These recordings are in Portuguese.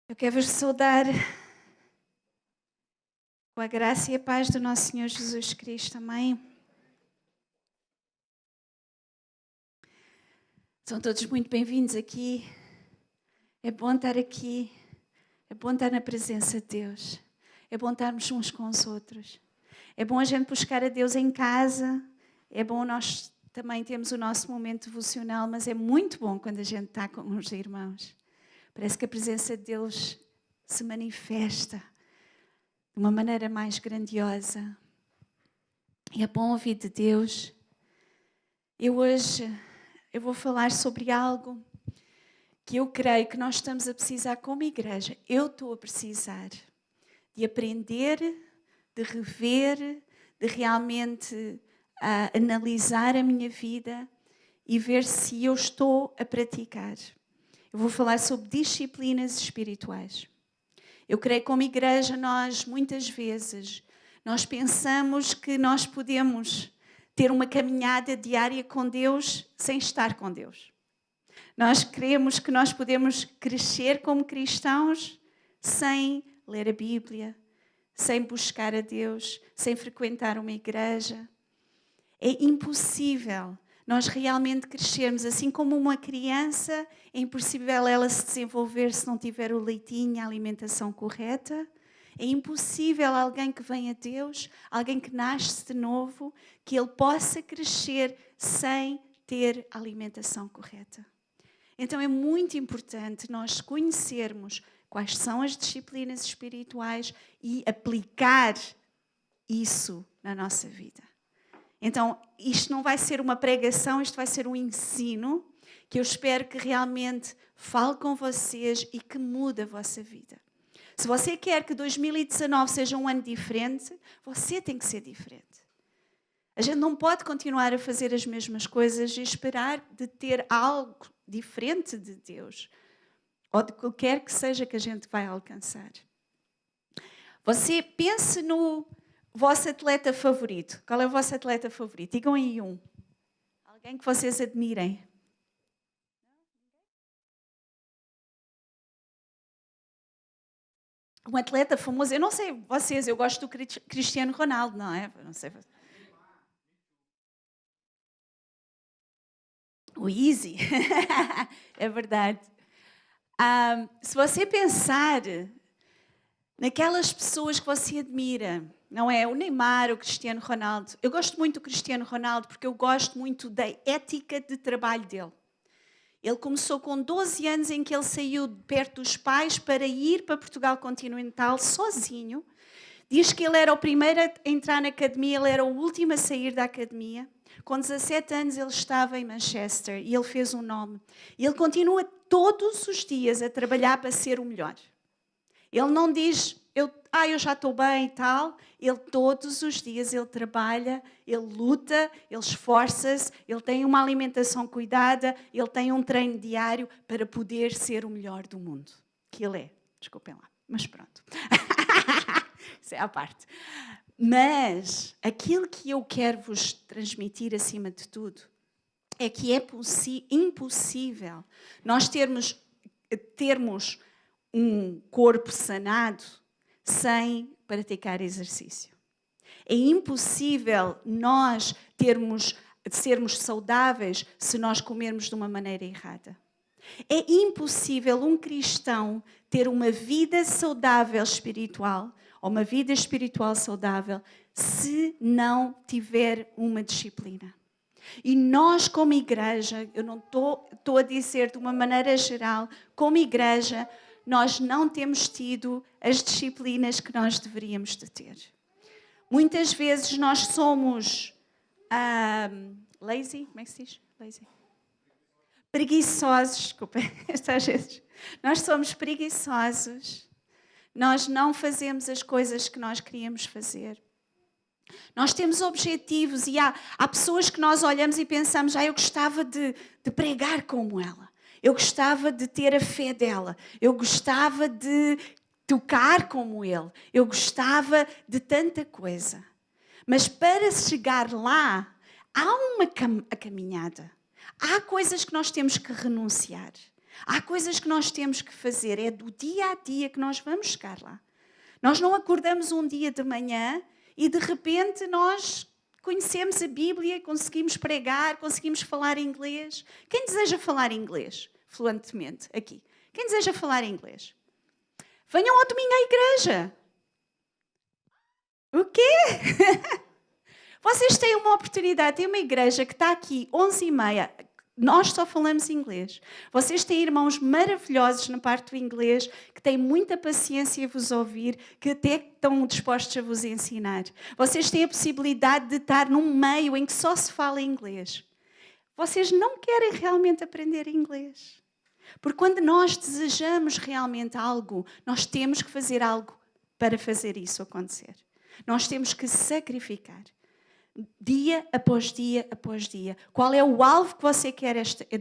Eu quero vos saudar com a graça e a paz do nosso Senhor Jesus Cristo. Amém? São todos muito bem-vindos aqui. É bom estar aqui. É bom estar na presença de Deus. É bom estarmos uns com os outros. É bom a gente buscar a Deus em casa. É bom nós também termos o nosso momento devocional, mas é muito bom quando a gente está com os irmãos. Parece que a presença de Deus se manifesta de uma maneira mais grandiosa. E é bom ouvir de Deus. Hoje eu vou falar sobre algo que eu creio que nós estamos a precisar como igreja. Eu estou a precisar de aprender, de rever, de realmente analisar a minha vida e ver se eu estou a praticar. Eu vou falar sobre disciplinas espirituais. Eu creio que como igreja nós, muitas vezes, nós pensamos que nós podemos ter uma caminhada diária com Deus sem estar com Deus. Nós cremos que nós podemos crescer como cristãos sem ler a Bíblia, sem buscar a Deus, sem frequentar uma igreja. É impossível nós realmente crescermos, assim como uma criança, é impossível ela se desenvolver se não tiver o leitinho, a alimentação correta. É impossível alguém que vem a Deus, alguém que nasce de novo, que ele possa crescer sem ter a alimentação correta. Então é muito importante nós conhecermos quais são as disciplinas espirituais e aplicar isso na nossa vida. Então, isto não vai ser uma pregação, isto vai ser um ensino que eu espero que realmente fale com vocês e que mude a vossa vida. Se você quer que 2019 seja um ano diferente, você tem que ser diferente. A gente não pode continuar a fazer as mesmas coisas e esperar de ter algo diferente de Deus ou de qualquer que seja que a gente vai alcançar. Você pense no vosso atleta favorito. Qual é o vosso atleta favorito? Digam aí um. Alguém que vocês admirem. Um atleta famoso. Eu não sei vocês, eu gosto do Cristiano Ronaldo, não é? Eu não sei. O Easy. É verdade. Se você pensar naquelas pessoas que você admira, não é? O Neymar, o Cristiano Ronaldo. Eu gosto muito do Cristiano Ronaldo porque eu gosto muito da ética de trabalho dele. Ele começou com 12 anos em que ele saiu de perto dos pais para ir para Portugal Continental sozinho. Diz que ele era o primeiro a entrar na academia, ele era o último a sair da academia. Com 17 anos ele estava em Manchester e ele fez um nome. E ele continua todos os dias a trabalhar para ser o melhor. Ele não diz, eu já estou bem e tal. Ele todos os dias ele trabalha, ele luta, ele esforça-se, ele tem uma alimentação cuidada, ele tem um treino diário para poder ser o melhor do mundo. Que ele é. Desculpem lá, mas pronto. Isso é à parte. Mas aquilo que eu quero vos transmitir acima de tudo é que é impossível nós termos um corpo sanado sem praticar exercício. É impossível nós sermos saudáveis se nós comermos de uma maneira errada. É impossível um cristão ter uma vida saudável espiritual ou uma vida espiritual saudável se não tiver uma disciplina. E nós como igreja, eu não estou a dizer de uma maneira geral, como igreja, nós não temos tido as disciplinas que nós deveríamos de ter. Muitas vezes nós somos lazy, como é que se diz? Lazy. Preguiçosos, desculpem, estas vezes. Nós somos preguiçosos. Nós não fazemos as coisas que nós queríamos fazer. Nós temos objetivos e há pessoas que nós olhamos e pensamos, eu gostava de pregar como ela. Eu gostava de ter a fé dela. Eu gostava de tocar como ele. Eu gostava de tanta coisa. Mas para chegar lá, há uma caminhada. Há coisas que nós temos que renunciar. Há coisas que nós temos que fazer, é do dia a dia que nós vamos chegar lá. Nós não acordamos um dia de manhã e de repente nós conhecemos a Bíblia, conseguimos pregar, conseguimos falar inglês. Quem deseja falar inglês fluentemente aqui? Quem deseja falar inglês? Venham ao domingo à igreja. O quê? Vocês têm uma oportunidade, tem uma igreja que está aqui 11h30. Nós só falamos inglês. Vocês têm irmãos maravilhosos na parte do inglês, que têm muita paciência a vos ouvir, que até estão dispostos a vos ensinar. Vocês têm a possibilidade de estar num meio em que só se fala inglês. Vocês não querem realmente aprender inglês. Porque quando nós desejamos realmente algo, nós temos que fazer algo para fazer isso acontecer. Nós temos que sacrificar. Dia após dia após dia. Qual é o alvo que você quer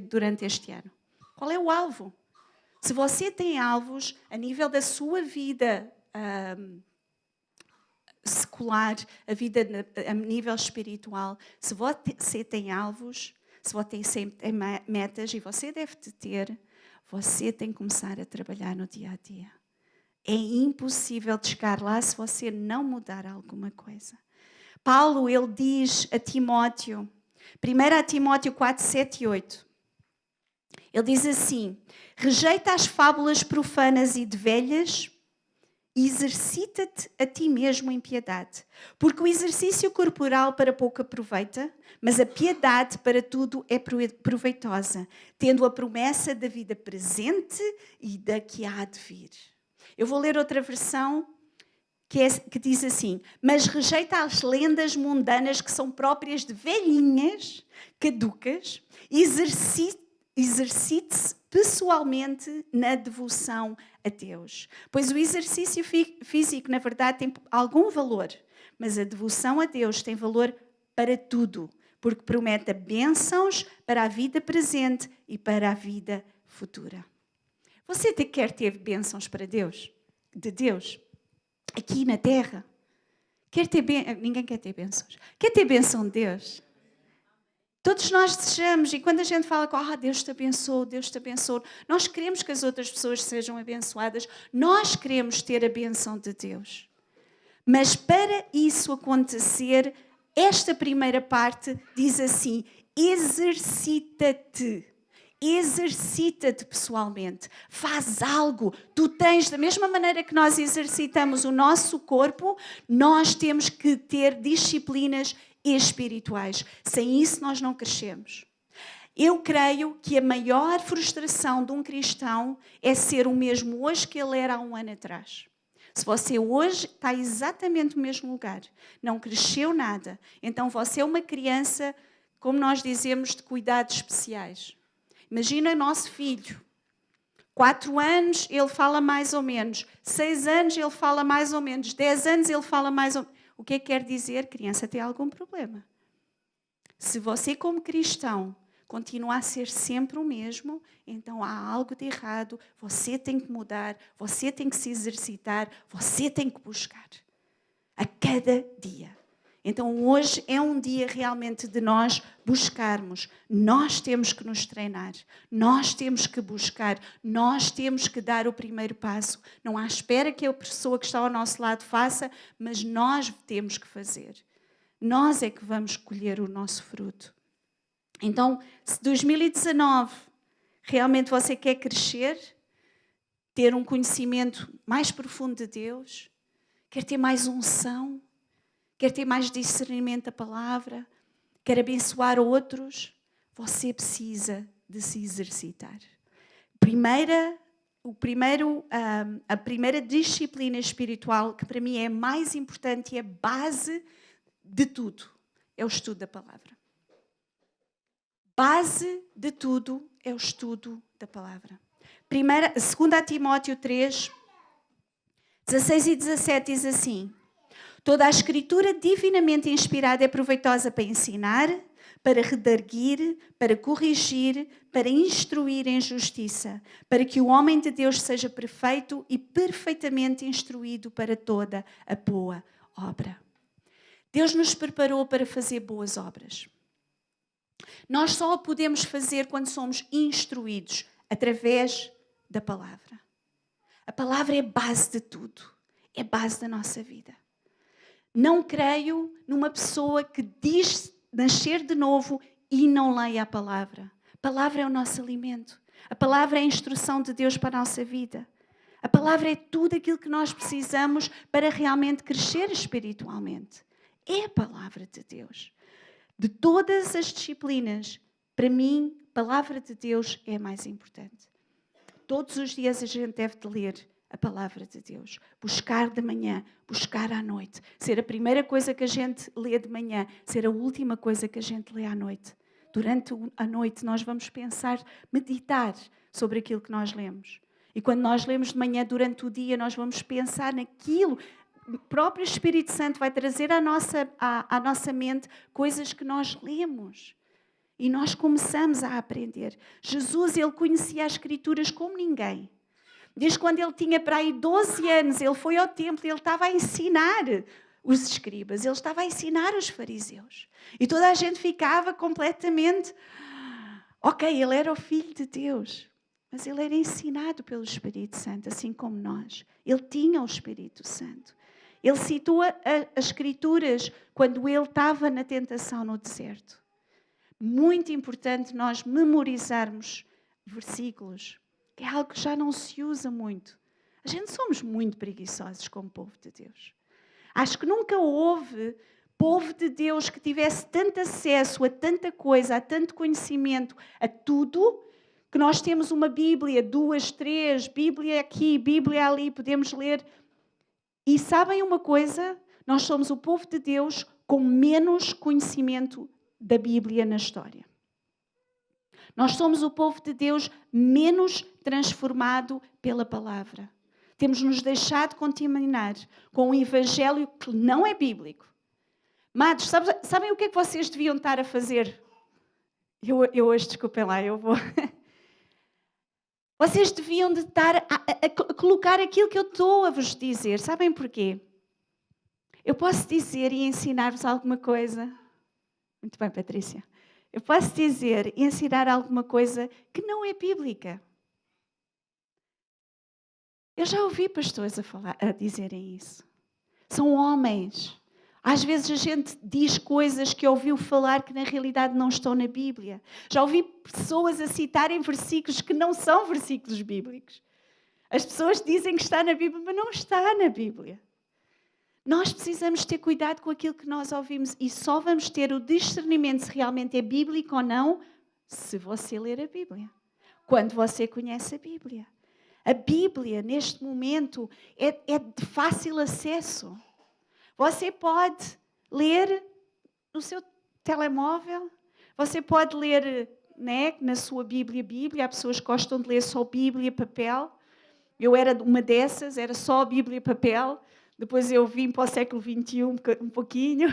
durante este ano? Qual é o alvo? Se você tem alvos a nível da sua vida secular, a vida a nível espiritual, se você tem alvos, se você tem metas, e você deve ter, você tem que começar a trabalhar no dia a dia. É impossível de chegar lá se você não mudar alguma coisa. Paulo, ele diz a Timóteo, 1 Timóteo 4, 7 e 8. Ele diz assim: rejeita as fábulas profanas e de velhas e exercita-te a ti mesmo em piedade. Porque o exercício corporal para pouco aproveita, mas a piedade para tudo é proveitosa, tendo a promessa da vida presente e da que há de vir. Eu vou ler outra versão que diz assim: mas rejeita as lendas mundanas que são próprias de velhinhas, caducas, e exercite-se pessoalmente na devoção a Deus. Pois o exercício físico, na verdade, tem algum valor, mas a devoção a Deus tem valor para tudo, porque promete bênçãos para a vida presente e para a vida futura. Você quer ter bênçãos para Deus? De Deus? Aqui na terra? Ninguém quer ter bênçãos. Quer ter bênção de Deus? Todos nós desejamos, e quando a gente fala que Deus te abençoou, Deus te abençoou, nós queremos que as outras pessoas sejam abençoadas, nós queremos ter a bênção de Deus. Mas para isso acontecer, esta primeira parte diz assim: exercita-te. Exercita-te pessoalmente, faz algo. Tu tens, da mesma maneira que nós exercitamos o nosso corpo, nós temos que ter disciplinas espirituais. Sem isso nós não crescemos. Eu creio que a maior frustração de um cristão é ser o mesmo hoje que ele era há um ano atrás. Se você hoje está exatamente no mesmo lugar, não cresceu nada, então você é uma criança, como nós dizemos, de cuidados especiais. Imagina o nosso filho, 4 anos ele fala mais ou menos, 6 anos ele fala mais ou menos, 10 anos ele fala mais ou menos. O que é que quer dizer? Criança tem algum problema. Se você como cristão continua a ser sempre o mesmo, então há algo de errado, você tem que mudar, você tem que se exercitar, você tem que buscar. A cada dia. Então hoje é um dia realmente de nós buscarmos. Nós temos que nos treinar. Nós temos que buscar. Nós temos que dar o primeiro passo. Não há espera que a pessoa que está ao nosso lado faça, mas nós temos que fazer. Nós é que vamos colher o nosso fruto. Então, se 2019 realmente você quer crescer, ter um conhecimento mais profundo de Deus, quer ter mais unção, quer ter mais discernimento da palavra, quer abençoar outros, você precisa de se exercitar. A primeira disciplina espiritual, que para mim é mais importante e é a base de tudo, é o estudo da palavra. Base de tudo é o estudo da palavra. 2 Timóteo 3, 16 e 17 diz assim: toda a escritura divinamente inspirada é proveitosa para ensinar, para redarguir, para corrigir, para instruir em justiça, para que o homem de Deus seja perfeito e perfeitamente instruído para toda a boa obra. Deus nos preparou para fazer boas obras. Nós só a podemos fazer quando somos instruídos através da palavra. A palavra é a base de tudo. É a base da nossa vida. Não creio numa pessoa que diz nascer de novo e não leia a palavra. A palavra é o nosso alimento. A palavra é a instrução de Deus para a nossa vida. A palavra é tudo aquilo que nós precisamos para realmente crescer espiritualmente. É a palavra de Deus. De todas as disciplinas, para mim, a palavra de Deus é a mais importante. Todos os dias a gente deve de ler a palavra de Deus. Buscar de manhã, buscar à noite. Ser a primeira coisa que a gente lê de manhã, ser a última coisa que a gente lê à noite. Durante a noite nós vamos pensar, meditar sobre aquilo que nós lemos. E quando nós lemos de manhã, durante o dia, nós vamos pensar naquilo. O próprio Espírito Santo vai trazer à nossa mente coisas que nós lemos. E nós começamos a aprender. Jesus, ele conhecia as Escrituras como ninguém. Desde quando ele tinha para aí 12 anos, ele foi ao templo e ele estava a ensinar os escribas. Ele estava a ensinar os fariseus. E toda a gente ficava completamente... Ok, ele era o Filho de Deus. Mas ele era ensinado pelo Espírito Santo, assim como nós. Ele tinha o Espírito Santo. Ele citou as Escrituras quando ele estava na tentação no deserto. Muito importante nós memorizarmos versículos, que é algo que já não se usa muito. A gente somos muito preguiçosos como povo de Deus. Acho que nunca houve povo de Deus que tivesse tanto acesso a tanta coisa, a tanto conhecimento, a tudo, que nós temos uma Bíblia, 2, 3, Bíblia aqui, Bíblia ali, podemos ler. E sabem uma coisa? Nós somos o povo de Deus com menos conhecimento da Bíblia na história. Nós somos o povo de Deus menos transformado pela palavra. Temos nos deixado contaminar com um evangelho que não é bíblico. Amados, sabem o que é que vocês deviam estar a fazer? Eu hoje, desculpem lá, eu vou... Vocês deviam de estar a colocar aquilo que eu estou a vos dizer. Sabem porquê? Eu posso dizer e ensinar-vos alguma coisa. Muito bem, Patrícia. Eu posso dizer e ensinar alguma coisa que não é bíblica. Eu já ouvi pastores a dizerem isso. São homens. Às vezes a gente diz coisas que ouviu falar que na realidade não estão na Bíblia. Já ouvi pessoas a citarem versículos que não são versículos bíblicos. As pessoas dizem que está na Bíblia, mas não está na Bíblia. Nós precisamos ter cuidado com aquilo que nós ouvimos e só vamos ter o discernimento se realmente é bíblico ou não se você ler a Bíblia. Quando você conhece a Bíblia. A Bíblia, neste momento, é de fácil acesso. Você pode ler no seu telemóvel, você pode ler, né, na sua Bíblia. Há pessoas que gostam de ler só Bíblia, papel. Eu era uma dessas, era só Bíblia, papel. Depois eu vim para o século XXI um pouquinho.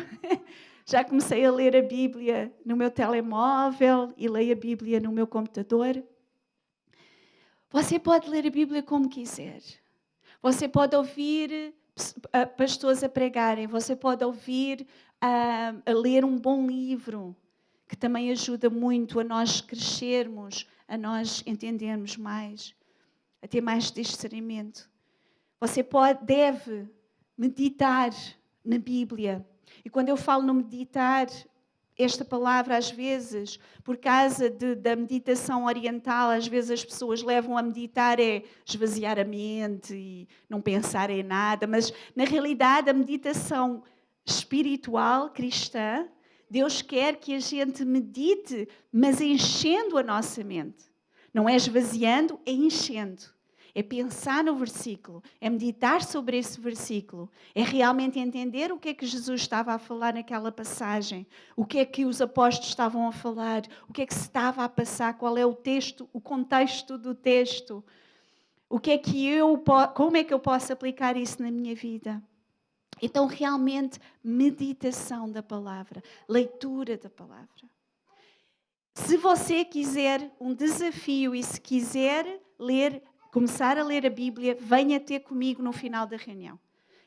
Já comecei a ler a Bíblia no meu telemóvel e leio a Bíblia no meu computador. Você pode ler a Bíblia como quiser. Você pode ouvir pastores a pregarem. Você pode ouvir a ler um bom livro, que também ajuda muito a nós crescermos, a nós entendermos mais, a ter mais discernimento. Você deve meditar na Bíblia. E quando eu falo no meditar, esta palavra às vezes, por causa da meditação oriental, às vezes as pessoas levam a meditar é esvaziar a mente e não pensar em nada, mas na realidade a meditação espiritual cristã, Deus quer que a gente medite, mas enchendo a nossa mente. Não é esvaziando, é enchendo. É pensar no versículo, é meditar sobre esse versículo, é realmente entender o que é que Jesus estava a falar naquela passagem, o que é que os apóstolos estavam a falar, o que é que se estava a passar, qual é o texto, o contexto do texto, o que é que como é que eu posso aplicar isso na minha vida. Então, realmente, meditação da palavra, leitura da palavra. Se você quiser um desafio e se quiser começar a ler a Bíblia, venha ter comigo no final da reunião.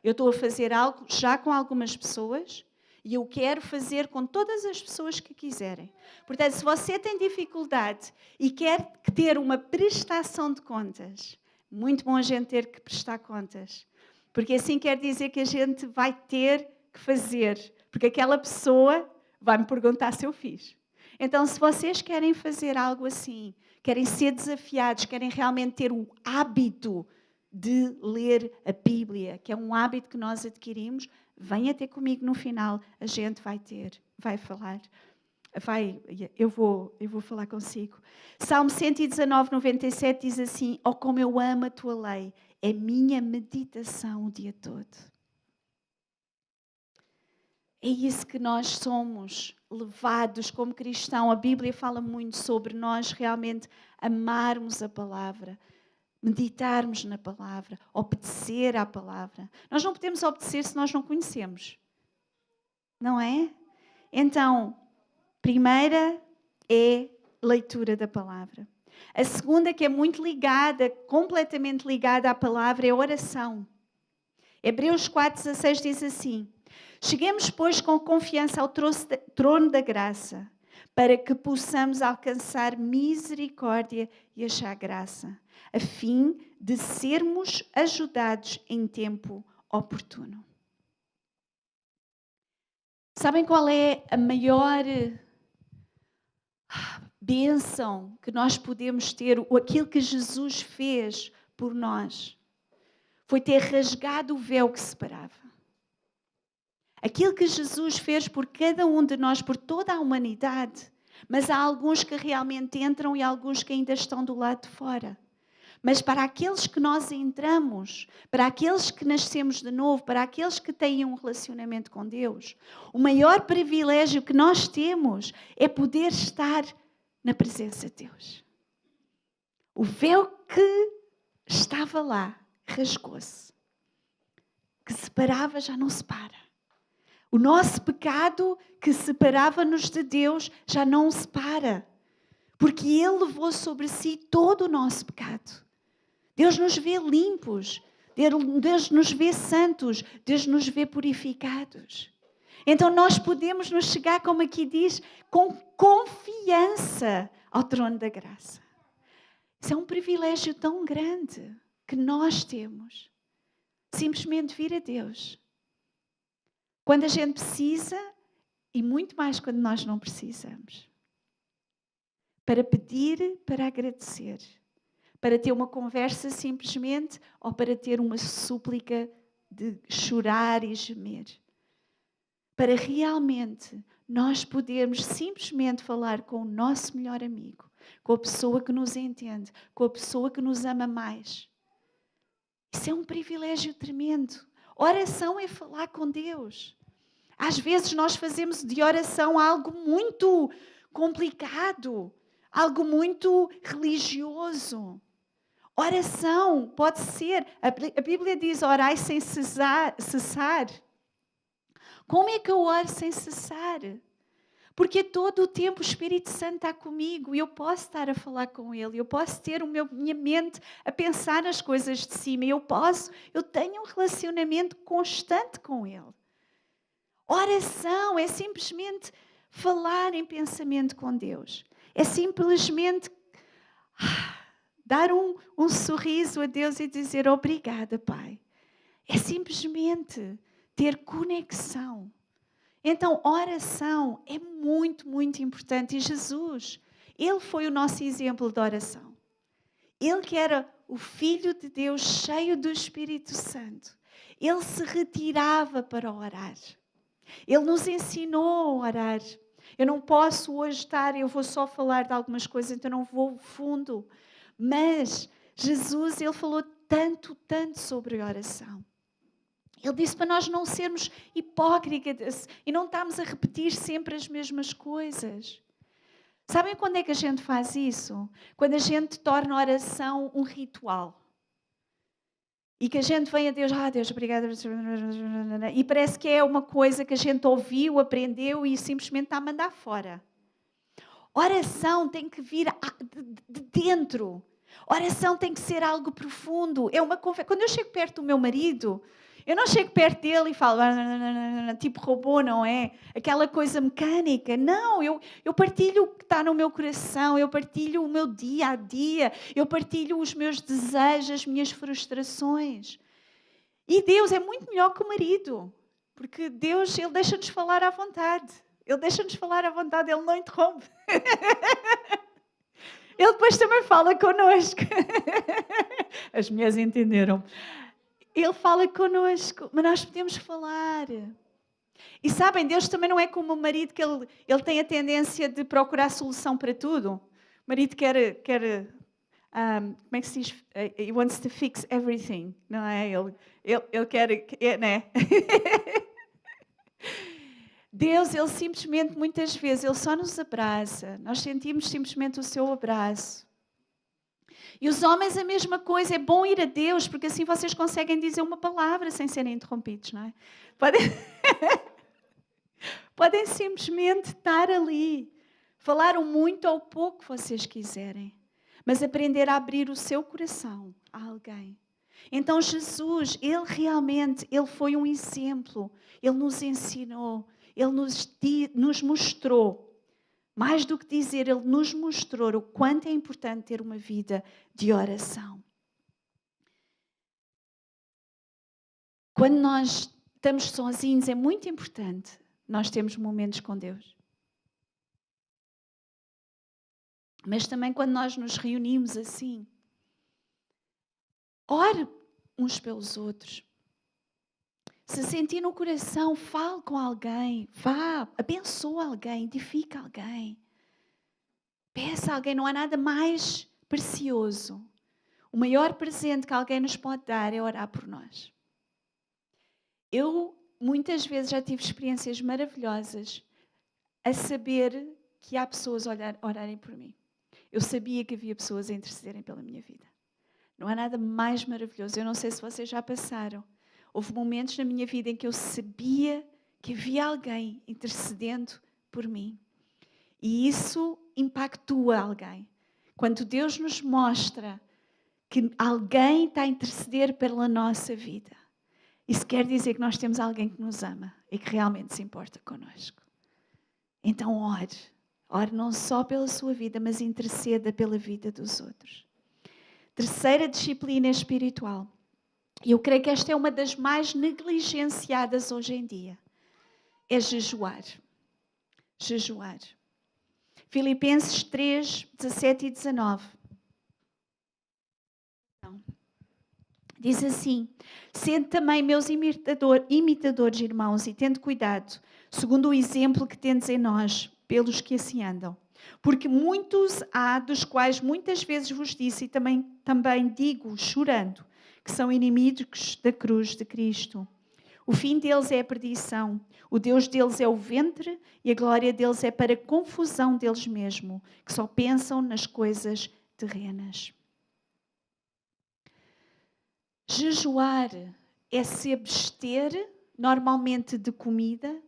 Eu estou a fazer algo já com algumas pessoas E eu quero fazer com todas as pessoas que quiserem. Portanto, se você tem dificuldade e quer ter uma prestação de contas, muito bom a gente ter que prestar contas. Porque assim quer dizer que a gente vai ter que fazer. Porque aquela pessoa vai me perguntar se eu fiz. Então, se vocês querem fazer algo assim, querem ser desafiados, querem realmente ter o hábito de ler a Bíblia, que é um hábito que nós adquirimos, venha ter comigo no final, a gente vai falar. Eu vou falar consigo. Salmo 119, 97 diz assim: oh, como eu amo a tua lei, é minha meditação o dia todo. É isso que nós somos levados como cristão. A Bíblia fala muito sobre nós realmente amarmos a palavra, meditarmos na palavra, obedecer à palavra. Nós não podemos obedecer se nós não conhecemos. Não é? Então, primeira é leitura da palavra. A segunda, que é muito ligada, completamente ligada à palavra, é oração. Hebreus 4,16 diz assim: cheguemos, pois, com confiança ao trono da graça, para que possamos alcançar misericórdia e achar graça, a fim de sermos ajudados em tempo oportuno. Sabem qual é a maior bênção que nós podemos ter? Aquilo que Jesus fez por nós foi ter rasgado o véu que separava. Aquilo que Jesus fez por cada um de nós, por toda a humanidade, mas há alguns que realmente entram e alguns que ainda estão do lado de fora. Mas para aqueles que nós entramos, para aqueles que nascemos de novo, para aqueles que têm um relacionamento com Deus, o maior privilégio que nós temos é poder estar na presença de Deus. O véu que estava lá rasgou-se. Que separava já não separa. O nosso pecado que separava-nos de Deus já não o separa. Porque Ele levou sobre si todo o nosso pecado. Deus nos vê limpos. Deus nos vê santos. Deus nos vê purificados. Então nós podemos nos chegar, como aqui diz, com confiança ao trono da graça. Isso é um privilégio tão grande que nós temos. Simplesmente vir a Deus. Quando a gente precisa e muito mais quando nós não precisamos. Para pedir, para agradecer. Para ter uma conversa simplesmente ou para ter uma súplica de chorar e gemer. Para realmente nós podermos simplesmente falar com o nosso melhor amigo, com a pessoa que nos entende, com a pessoa que nos ama mais. Isso é um privilégio tremendo. Oração é falar com Deus. Às vezes nós fazemos de oração algo muito complicado, algo muito religioso. Oração pode ser, a Bíblia diz, orai sem cessar. Como é que eu oro sem cessar? Porque todo o tempo o Espírito Santo está comigo e eu posso estar a falar com Ele, eu posso ter minha mente a pensar nas coisas de cima, eu tenho um relacionamento constante com Ele. Oração é simplesmente falar em pensamento com Deus. É simplesmente dar um sorriso a Deus e dizer obrigada, Pai. É simplesmente ter conexão. Então, oração é muito, muito importante. E Jesus, Ele foi o nosso exemplo de oração. Ele que era o Filho de Deus, cheio do Espírito Santo. Ele se retirava para orar. Ele nos ensinou a orar. Eu não posso hoje eu vou só falar de algumas coisas, então não vou fundo. Mas Jesus, Ele falou tanto, tanto sobre oração. Ele disse para nós não sermos hipócritas e não estarmos a repetir sempre as mesmas coisas. Sabem quando é que a gente faz isso? Quando a gente torna a oração um ritual. E que a gente vem a Deus, Deus, obrigada. E parece que é uma coisa que a gente ouviu, aprendeu e simplesmente está a mandar fora. Oração tem que vir de dentro. Oração tem que ser algo profundo. É uma conversa. Quando eu chego perto do meu marido, Eu não chego perto dele e falo, tipo robô, não é? Aquela coisa mecânica. Não, eu partilho o que está no meu coração, eu partilho o meu dia a dia, eu partilho os meus desejos, as minhas frustrações. E Deus é muito melhor que o marido, porque Deus, Ele deixa-nos falar à vontade. Ele deixa-nos falar à vontade, Ele não interrompe. Ele depois também fala connosco. As mulheres entenderam. Ele fala connosco, mas nós podemos falar. E sabem, Deus também não é como o marido que ele tem a tendência de procurar solução para tudo. O marido quer como é que se diz? He wants to fix everything, não é? Ele quer, né? Deus, Ele simplesmente, muitas vezes, Ele só nos abraça. Nós sentimos simplesmente o seu abraço. E os homens a mesma coisa. É bom ir a Deus, porque assim vocês conseguem dizer uma palavra sem serem interrompidos, não é? Podem simplesmente estar ali. Falar o muito ou o pouco que vocês quiserem. Mas aprender a abrir o seu coração a alguém. Então Jesus, Ele foi um exemplo. Ele nos ensinou. Ele nos mostrou, mais do que dizer, Ele nos mostrou o quanto é importante ter uma vida de oração. Quando nós estamos sozinhos, é muito importante nós termos momentos com Deus. Mas também quando nós nos reunimos assim, ore uns pelos outros. Se sentir no coração, fale com alguém, vá, abençoa alguém, edifica alguém. Peça a alguém, não há nada mais precioso. O maior presente que alguém nos pode dar é orar por nós. Eu muitas vezes já tive experiências maravilhosas a saber que há pessoas a orarem por mim. Eu sabia que havia pessoas a intercederem pela minha vida. Não há nada mais maravilhoso. Eu não sei se vocês já passaram. Houve momentos na minha vida em que eu sabia que havia alguém intercedendo por mim. E isso impactua alguém. Quando Deus nos mostra que alguém está a interceder pela nossa vida, isso quer dizer que nós temos alguém que nos ama e que realmente se importa connosco. Então ore. Ore não só pela sua vida, mas interceda pela vida dos outros. Terceira disciplina espiritual. E eu creio que esta é uma das mais negligenciadas hoje em dia. É jejuar. Jejuar. Filipenses 3, 17 e 19. Diz assim: sede também meus imitadores, irmãos, e tende cuidado, segundo o exemplo que tendes em nós, pelos que assim andam. Porque muitos há, dos quais muitas vezes vos disse, e também digo, chorando, que são inimigos da cruz de Cristo. O fim deles é a perdição, o Deus deles é o ventre e a glória deles é para a confusão deles mesmos, que só pensam nas coisas terrenas. Jejuar é se abster, normalmente de comida,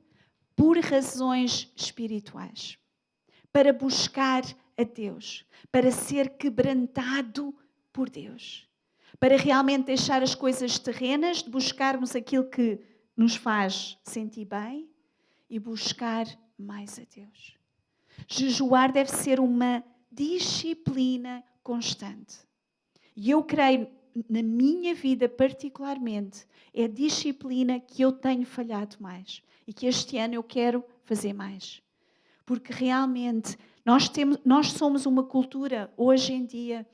por razões espirituais, para buscar a Deus, para ser quebrantado por Deus. Para realmente deixar as coisas terrenas, de buscarmos aquilo que nos faz sentir bem e buscar mais a Deus. Jejuar deve ser uma disciplina constante. E eu creio, na minha vida particularmente, é a disciplina que eu tenho falhado mais. E que este ano eu quero fazer mais. Porque realmente nós somos uma cultura, hoje em dia,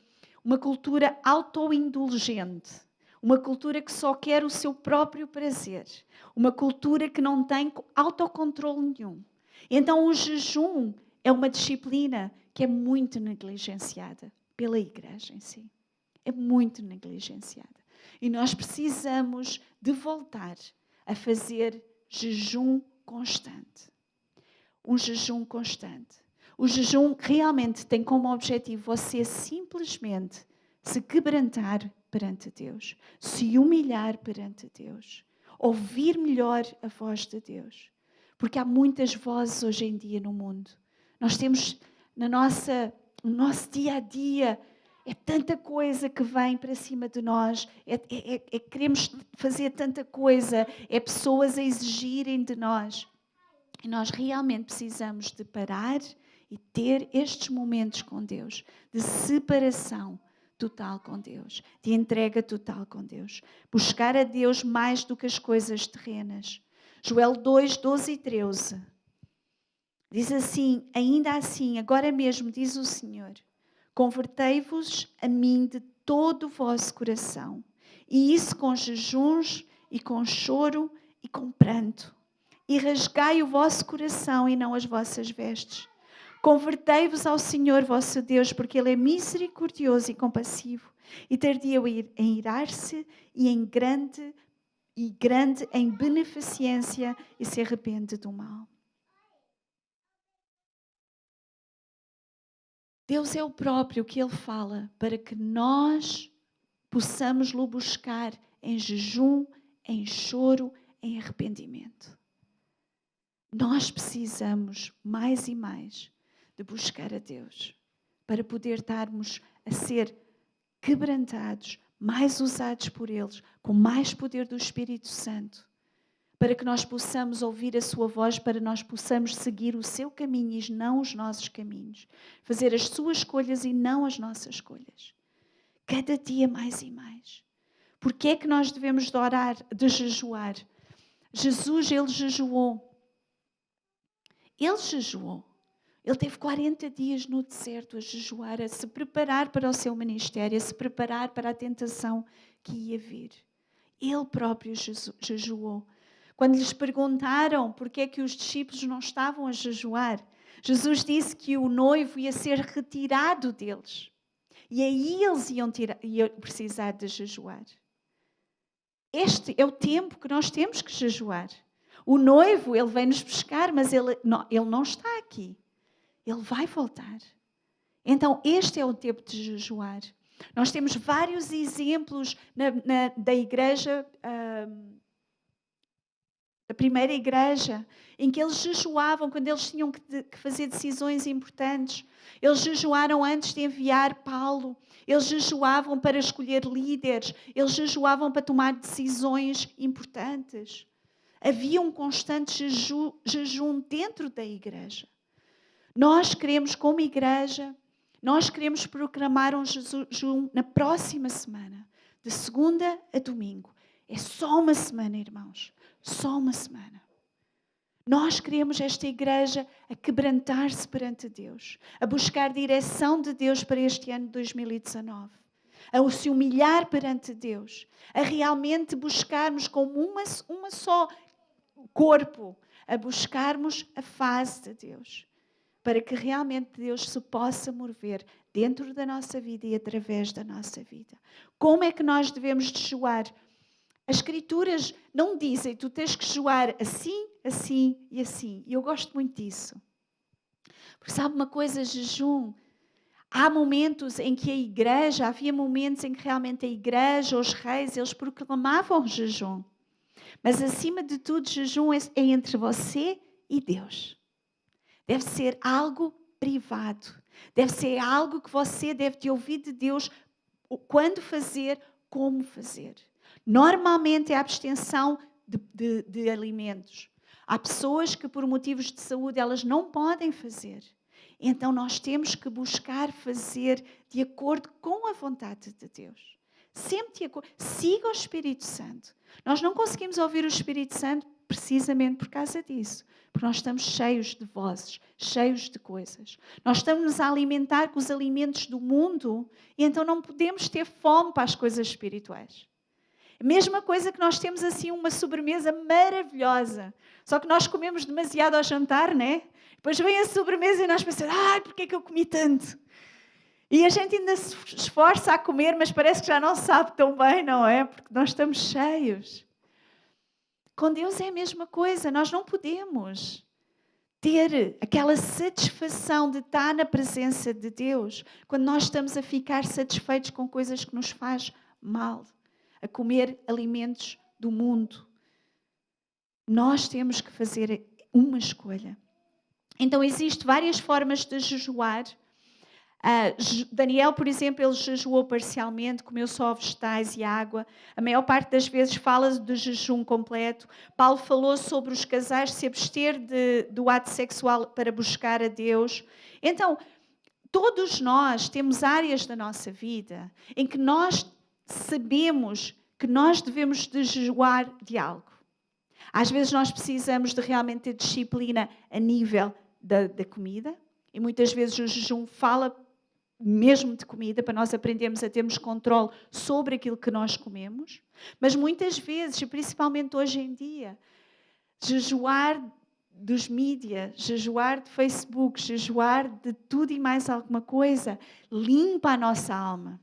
uma cultura autoindulgente, uma cultura que só quer o seu próprio prazer, uma cultura que não tem autocontrole nenhum. Então o jejum é uma disciplina que é muito negligenciada pela igreja em si. É muito negligenciada. E nós precisamos de voltar a fazer jejum constante. Um jejum constante. O jejum realmente tem como objetivo você simplesmente se quebrantar perante Deus, se humilhar perante Deus, ouvir melhor a voz de Deus. Porque há muitas vozes hoje em dia no mundo. Nós temos no nosso dia a dia É tanta coisa que vem para cima de nós, queremos fazer tanta coisa, é pessoas a exigirem de nós. E nós realmente precisamos de parar e ter estes momentos com Deus, de separação total com Deus, de entrega total com Deus. Buscar a Deus mais do que as coisas terrenas. Joel 2, 12 e 13. Diz assim, ainda assim, agora mesmo, diz o Senhor, convertei-vos a mim de todo o vosso coração, e isso com jejuns e com choro e com pranto. E rasgai o vosso coração e não as vossas vestes. Convertei-vos ao Senhor vosso Deus, porque Ele é misericordioso e compassivo, e tardio em irar-se e grande em beneficência, e se arrepende do mal. Deus é o próprio que Ele fala para que nós possamos lhe buscar em jejum, em choro, em arrependimento. Nós precisamos mais e mais de buscar a Deus para poder estarmos a ser quebrantados, mais usados por Ele, com mais poder do Espírito Santo, para que nós possamos ouvir a sua voz, para nós possamos seguir o seu caminho e não os nossos caminhos. Fazer as suas escolhas e não as nossas escolhas. Cada dia mais e mais. Porquê é que nós devemos de orar, de jejuar? Jesus, Ele jejuou. Ele jejuou. Ele teve 40 dias no deserto a jejuar, a se preparar para o seu ministério, a se preparar para a tentação que ia vir. Ele próprio jejuou. Quando lhes perguntaram porque é que os discípulos não estavam a jejuar, Jesus disse que o noivo ia ser retirado deles. E aí eles iam precisar de jejuar. Este é o tempo que nós temos que jejuar. O noivo, ele vem nos buscar, mas ele não está aqui. Ele vai voltar. Então, este é o tempo de jejuar. Nós temos vários exemplos da igreja, da primeira igreja, em que eles jejuavam quando eles tinham que fazer decisões importantes. Eles jejuaram antes de enviar Paulo. Eles jejuavam para escolher líderes. Eles jejuavam para tomar decisões importantes. Havia um constante jejum dentro da igreja. Nós queremos, como igreja, nós queremos proclamar um jejum na próxima semana, de segunda a domingo. É só uma semana, irmãos. Só uma semana. Nós queremos esta igreja a quebrantar-se perante Deus, a buscar direção de Deus para este ano de 2019, a se humilhar perante Deus, a realmente buscarmos como uma só corpo, a buscarmos a face de Deus, para que realmente Deus se possa mover dentro da nossa vida e através da nossa vida. Como é que nós devemos jejuar? As Escrituras não dizem, tu tens que jejuar assim, assim e assim. E eu gosto muito disso. Porque sabe uma coisa, jejum, há momentos em que havia momentos em que realmente a igreja, os reis, eles proclamavam jejum. Mas acima de tudo, jejum é entre você e Deus. Deve ser algo privado. Deve ser algo que você deve de ouvir de Deus quando fazer, como fazer. Normalmente é a abstenção de alimentos. Há pessoas que por motivos de saúde elas não podem fazer. Então nós temos que buscar fazer de acordo com a vontade de Deus. Sempre de acordo. Siga o Espírito Santo. Nós não conseguimos ouvir o Espírito Santo precisamente por causa disso. Porque nós estamos cheios de vozes, cheios de coisas. Nós estamos a alimentar com os alimentos do mundo e então não podemos ter fome para as coisas espirituais. A mesma coisa que nós temos assim uma sobremesa maravilhosa. Só que nós comemos demasiado ao jantar, né? Depois vem a sobremesa e nós pensamos, porquê é que eu comi tanto? E a gente ainda se esforça a comer, mas parece que já não sabe tão bem, não é? Porque nós estamos cheios. Com Deus é a mesma coisa. Nós não podemos ter aquela satisfação de estar na presença de Deus quando nós estamos a ficar satisfeitos com coisas que nos faz mal. A comer alimentos do mundo. Nós temos que fazer uma escolha. Então, existem várias formas de jejuar. Daniel, por exemplo, ele jejuou parcialmente, comeu só vegetais e água. A maior parte das vezes fala de jejum completo. Paulo falou sobre os casais se abster do ato sexual para buscar a Deus. Então, todos nós temos áreas da nossa vida em que nós sabemos que nós devemos de jejuar de algo. Às vezes nós precisamos de realmente ter disciplina a nível da comida. E muitas vezes o jejum fala mesmo de comida, para nós aprendermos a termos controle sobre aquilo que nós comemos. Mas muitas vezes, e principalmente hoje em dia, jejuar dos mídias, jejuar de Facebook, jejuar de tudo e mais alguma coisa, limpa a nossa alma.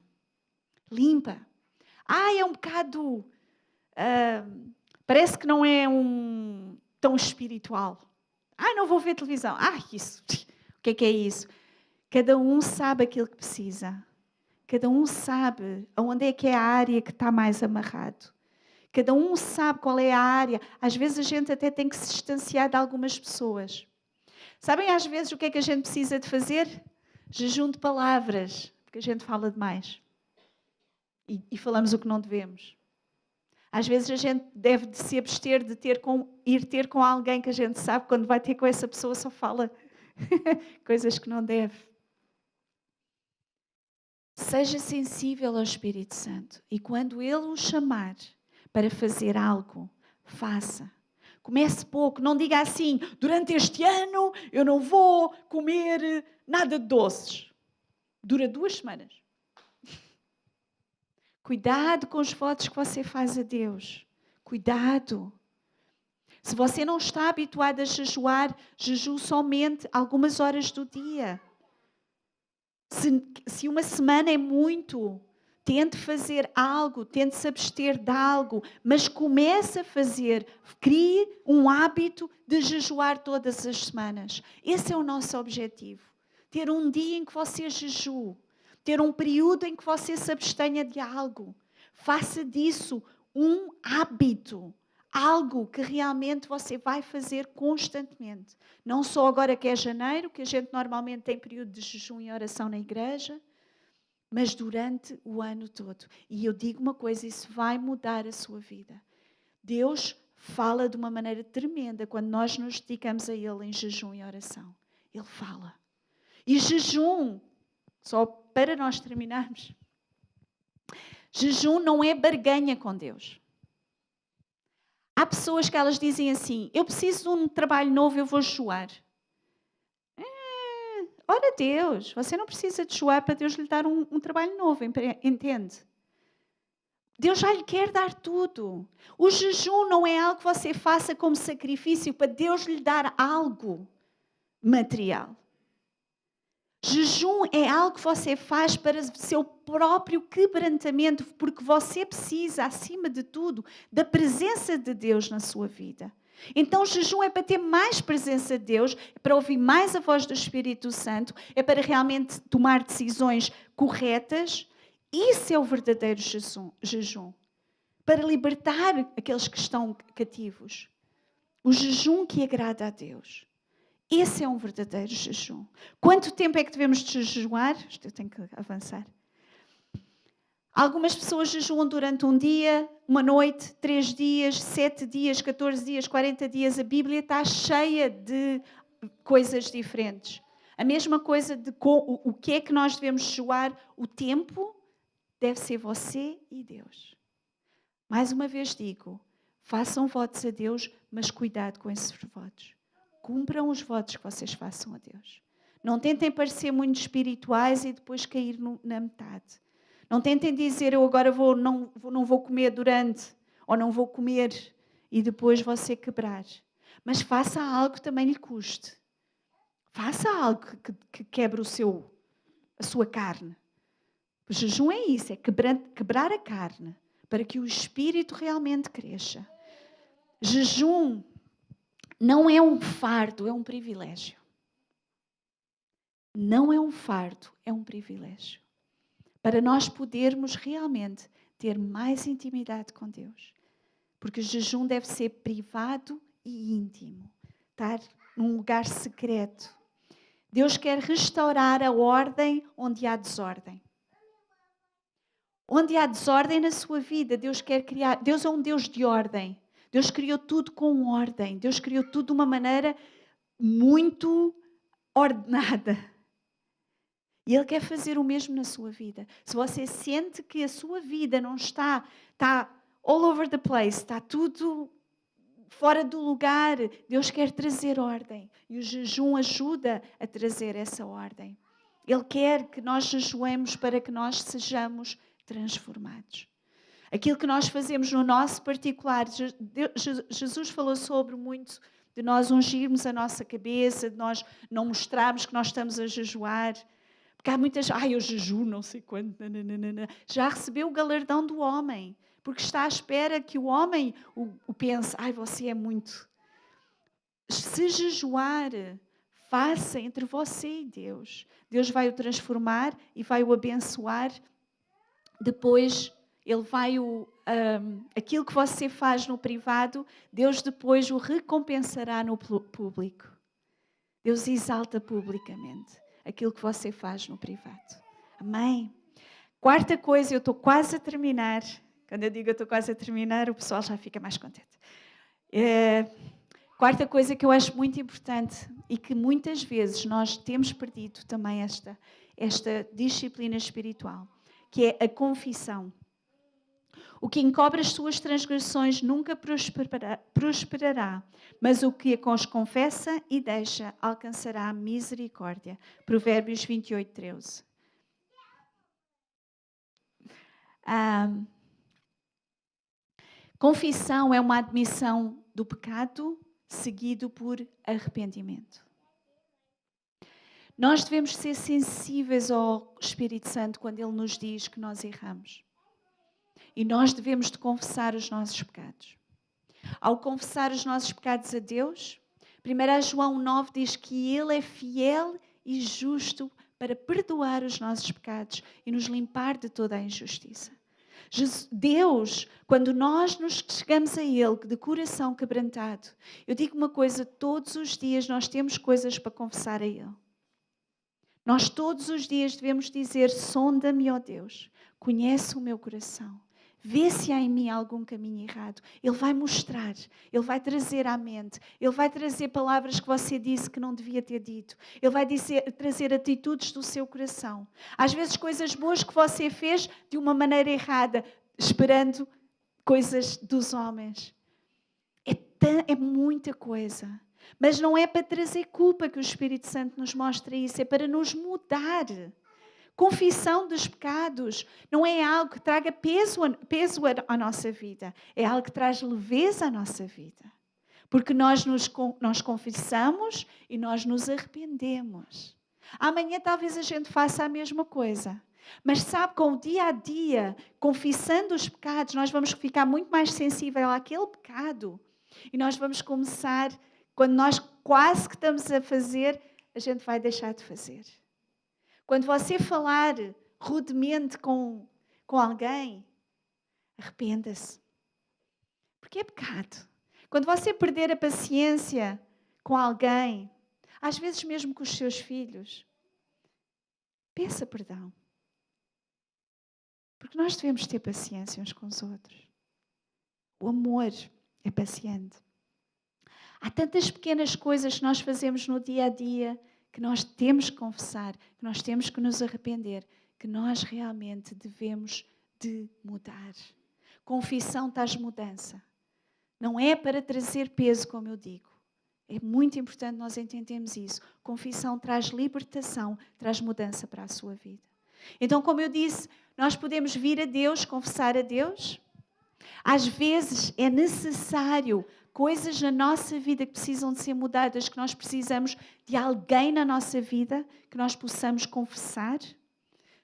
Limpa. É um bocado... parece que não é tão espiritual. Não vou ver televisão. Isso. O que é isso? Cada um sabe aquilo que precisa. Cada um sabe onde é que é a área que está mais amarrado. Cada um sabe qual é a área. Às vezes a gente até tem que se distanciar de algumas pessoas. Sabem às vezes o que é que a gente precisa de fazer? Jejum de palavras, porque a gente fala demais. E falamos o que não devemos. Às vezes a gente deve de se abster de ir ter com alguém que a gente sabe que quando vai ter com essa pessoa só fala coisas que não deve. Seja sensível ao Espírito Santo e quando Ele o chamar para fazer algo, faça. Comece pouco, não diga assim, durante este ano eu não vou comer nada de doces. Dura 2 semanas. Cuidado com os votos que você faz a Deus. Cuidado. Se você não está habituado a jejuar, jejue somente algumas horas do dia. Se uma semana é muito, tente fazer algo, tente se abster de algo, mas comece a fazer, crie um hábito de jejuar todas as semanas. Esse é o nosso objetivo. Ter um dia em que você jejue, ter um período em que você se abstenha de algo. Faça disso um hábito. Algo que realmente você vai fazer constantemente. Não só agora que é janeiro, que a gente normalmente tem período de jejum e oração na igreja, mas durante o ano todo. E eu digo uma coisa, isso vai mudar a sua vida. Deus fala de uma maneira tremenda quando nós nos dedicamos a Ele em jejum e oração. Ele fala. E jejum, só para nós terminarmos, jejum não é barganha com Deus. Há pessoas que elas dizem assim, eu preciso de um trabalho novo, eu vou jejuar. Ora Deus, você não precisa de jejuar para Deus lhe dar um trabalho novo, entende? Deus já lhe quer dar tudo. O jejum não é algo que você faça como sacrifício para Deus lhe dar algo material. Jejum é algo que você faz para o seu próprio quebrantamento, porque você precisa, acima de tudo, da presença de Deus na sua vida. Então, jejum é para ter mais presença de Deus, é para ouvir mais a voz do Espírito Santo, é para realmente tomar decisões corretas. Isso é o verdadeiro jejum. Para libertar aqueles que estão cativos. O jejum que agrada a Deus. Esse é um verdadeiro jejum. Quanto tempo é que devemos de jejuar? Eu tenho que avançar. Algumas pessoas jejuam durante um dia, uma noite, 3 dias, 7 dias, 14 dias, 40 dias. A Bíblia está cheia de coisas diferentes. A mesma coisa de o que é que nós devemos jejuar. O tempo deve ser você e Deus. Mais uma vez digo, façam votos a Deus, mas cuidado com esses votos. Cumpram os votos que vocês façam a Deus. Não tentem parecer muito espirituais e depois cair na metade. Não tentem dizer, eu agora não vou comer durante, ou não vou comer e depois você quebrar. Mas faça algo que também lhe custe. Faça algo que quebre a sua carne. O jejum é isso, é quebrar a carne para que o espírito realmente cresça. Jejum não é um fardo, é um privilégio. Não é um fardo, é um privilégio. Para nós podermos realmente ter mais intimidade com Deus. Porque o jejum deve ser privado e íntimo. Estar num lugar secreto. Deus quer restaurar a ordem onde há desordem. Onde há desordem na sua vida, Deus quer criar. Deus é um Deus de ordem. Deus criou tudo com ordem. Deus criou tudo de uma maneira muito ordenada. E Ele quer fazer o mesmo na sua vida. Se você sente que a sua vida não está all over the place, está tudo fora do lugar, Deus quer trazer ordem. E o jejum ajuda a trazer essa ordem. Ele quer que nós jejuemos para que nós sejamos transformados. Aquilo que nós fazemos no nosso particular, Jesus falou sobre muito de nós ungirmos a nossa cabeça, de nós não mostrarmos que nós estamos a jejuar. Porque há muitas, eu jejuo não sei quanto, já recebeu o galardão do homem, porque está à espera que o homem o pense, você é muito. Se jejuar, faça entre você e Deus. Deus vai o transformar e vai o abençoar. Depois, Ele vai aquilo que você faz no privado, Deus depois o recompensará no público. Deus exalta publicamente aquilo que você faz no privado. Amém? Quarta coisa, eu estou quase a terminar. Quando eu digo eu estou quase a terminar, o pessoal já fica mais contente. Quarta coisa que eu acho muito importante e que muitas vezes nós temos perdido também esta disciplina espiritual, que é a confissão. O que encobre as suas transgressões nunca prosperará, mas o que os confessa e deixa alcançará a misericórdia. Provérbios 28, 13. Confissão é uma admissão do pecado seguido por arrependimento. Nós devemos ser sensíveis ao Espírito Santo quando Ele nos diz que nós erramos. E nós devemos de confessar os nossos pecados. Ao confessar os nossos pecados a Deus, 1 João 9 diz que Ele é fiel e justo para perdoar os nossos pecados e nos limpar de toda a injustiça. Deus, quando nós nos chegamos a Ele de coração quebrantado, eu digo uma coisa, todos os dias nós temos coisas para confessar a Ele. Nós todos os dias devemos dizer, sonda-me, ó Deus, conhece o meu coração. Vê se há em mim algum caminho errado. Ele vai mostrar, Ele vai trazer à mente, Ele vai trazer palavras que você disse que não devia ter dito. Ele vai trazer atitudes do seu coração. Às vezes coisas boas que você fez de uma maneira errada, esperando coisas dos homens. É muita coisa. Mas não é para trazer culpa que o Espírito Santo nos mostra isso, é para nos mudar. Confissão dos pecados não é algo que traga peso à nossa vida. É algo que traz leveza à nossa vida. Porque nós confessamos e nós nos arrependemos. Amanhã talvez a gente faça a mesma coisa. Mas sabe, com o dia a dia, confessando os pecados, nós vamos ficar muito mais sensíveis àquele pecado. E nós vamos começar, quando nós quase que estamos a fazer, a gente vai deixar de fazer. Quando você falar rudemente com alguém, arrependa-se. Porque é pecado. Quando você perder a paciência com alguém, às vezes mesmo com os seus filhos, peça perdão. Porque nós devemos ter paciência uns com os outros. O amor é paciente. Há tantas pequenas coisas que nós fazemos no dia a dia que nós temos que confessar, que nós temos que nos arrepender, que nós realmente devemos de mudar. Confissão traz mudança. Não é para trazer peso, como eu digo. É muito importante nós entendermos isso. Confissão traz libertação, traz mudança para a sua vida. Então, como eu disse, nós podemos vir a Deus, confessar a Deus. Às vezes é necessário coisas na nossa vida que precisam de ser mudadas, que nós precisamos de alguém na nossa vida que nós possamos confessar.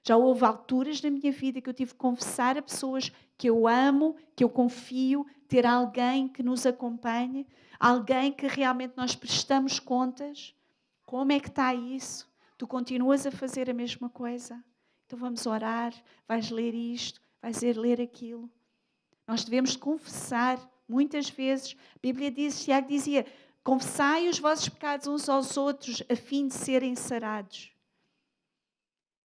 Já houve alturas na minha vida que eu tive que confessar a pessoas que eu amo, que eu confio, ter alguém que nos acompanhe, alguém que realmente nós prestamos contas. Como é que está isso? Tu continuas a fazer a mesma coisa? Então vamos orar, vais ler isto, vais ler aquilo. Nós devemos confessar, muitas vezes, a Bíblia diz, Tiago dizia, Confessai os vossos pecados uns aos outros, a fim de serem sarados.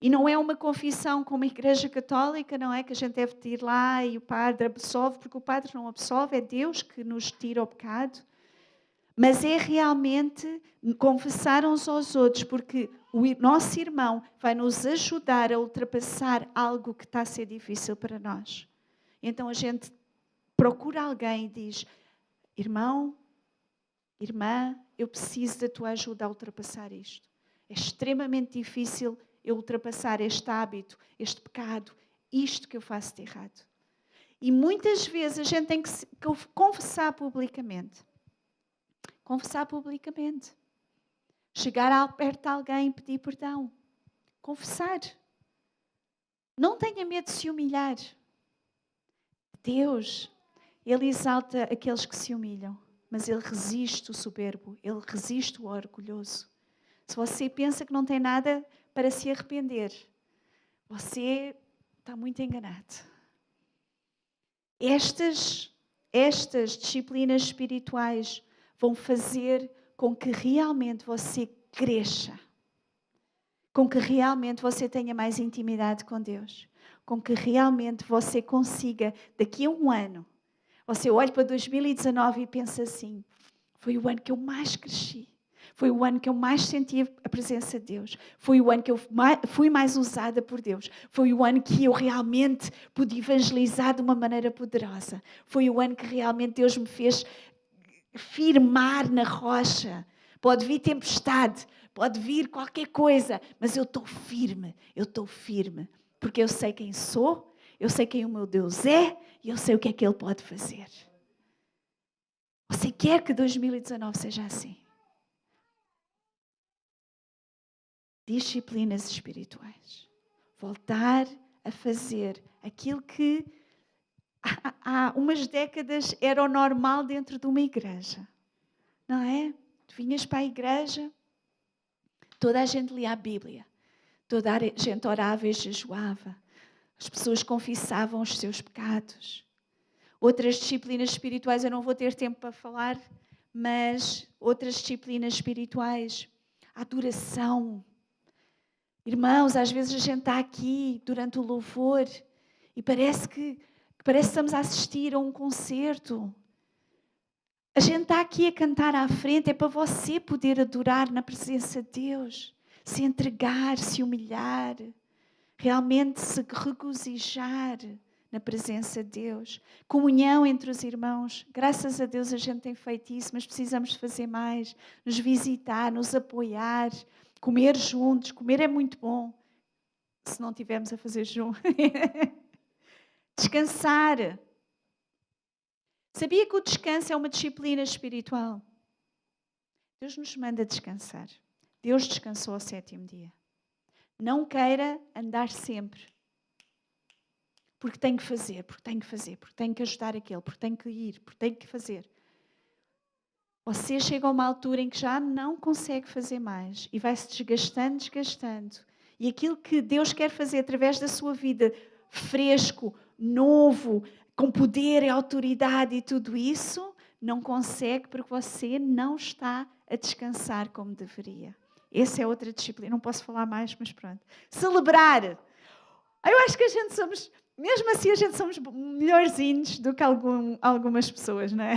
E não é uma confissão como a Igreja Católica, não é? Que a gente deve ir lá e o padre absolve, porque o padre não absolve, é Deus que nos tira o pecado. Mas é realmente confessar uns aos outros, porque o nosso irmão vai nos ajudar a ultrapassar algo que está a ser difícil para nós. Então a gente procura alguém e diz: irmão, irmã, eu preciso da tua ajuda a ultrapassar isto. É extremamente difícil eu ultrapassar este hábito, este pecado, isto que eu faço de errado. E muitas vezes a gente tem que confessar publicamente. Confessar publicamente. Chegar perto de alguém e pedir perdão. Confessar. Não tenha medo de se humilhar. Deus, Ele exalta aqueles que se humilham, mas Ele resiste o soberbo, Ele resiste o orgulhoso. Se você pensa que não tem nada para se arrepender, você está muito enganado. Estas disciplinas espirituais vão fazer com que realmente você cresça, com que realmente você tenha mais intimidade com Deus, com que realmente você consiga, daqui a um ano, você olha para 2019 e pensa assim: foi o ano que eu mais cresci. Foi o ano que eu mais senti a presença de Deus. Foi o ano que eu fui mais usada por Deus. Foi o ano que eu realmente pude evangelizar de uma maneira poderosa. Foi o ano que realmente Deus me fez firmar na rocha. Pode vir tempestade, pode vir qualquer coisa, mas eu estou firme, porque eu sei quem sou, eu sei quem o meu Deus é e eu sei o que é que Ele pode fazer. Você quer que 2019 seja assim? Disciplinas espirituais. Voltar a fazer aquilo que há umas décadas era o normal dentro de uma igreja. Não é? Tu vinhas para a igreja, toda a gente lia a Bíblia, toda a gente orava e jejuava, as pessoas confessavam os seus pecados. Outras disciplinas espirituais, eu não vou ter tempo para falar, mas outras disciplinas espirituais, a adoração. Irmãos, às vezes a gente está aqui durante o louvor e parece que estamos a assistir a um concerto. A gente está aqui a cantar à frente, é para você poder adorar na presença de Deus, se entregar, se humilhar, realmente se regozijar na presença de Deus. Comunhão entre os irmãos. Graças a Deus a gente tem feito isso, mas precisamos fazer mais. Nos visitar, nos apoiar, comer juntos. Comer é muito bom, se não estivermos a fazer junto. Descansar. Sabia que o descanso é uma disciplina espiritual? Deus nos manda descansar. Deus descansou ao 7º dia. Não queira andar sempre. Porque tenho que fazer, porque tenho que ajudar aquele, porque tenho que ir, porque tenho que fazer. Você chega a uma altura em que já não consegue fazer mais e vai-se desgastando. E aquilo que Deus quer fazer através da sua vida, fresco, novo, com poder e autoridade e tudo isso, não consegue porque você não está a descansar como deveria. Essa é outra disciplina. Não posso falar mais, mas pronto. Celebrar. Eu acho que a gente somos... Mesmo assim, a gente somos melhorzinhos do que algumas pessoas, não é?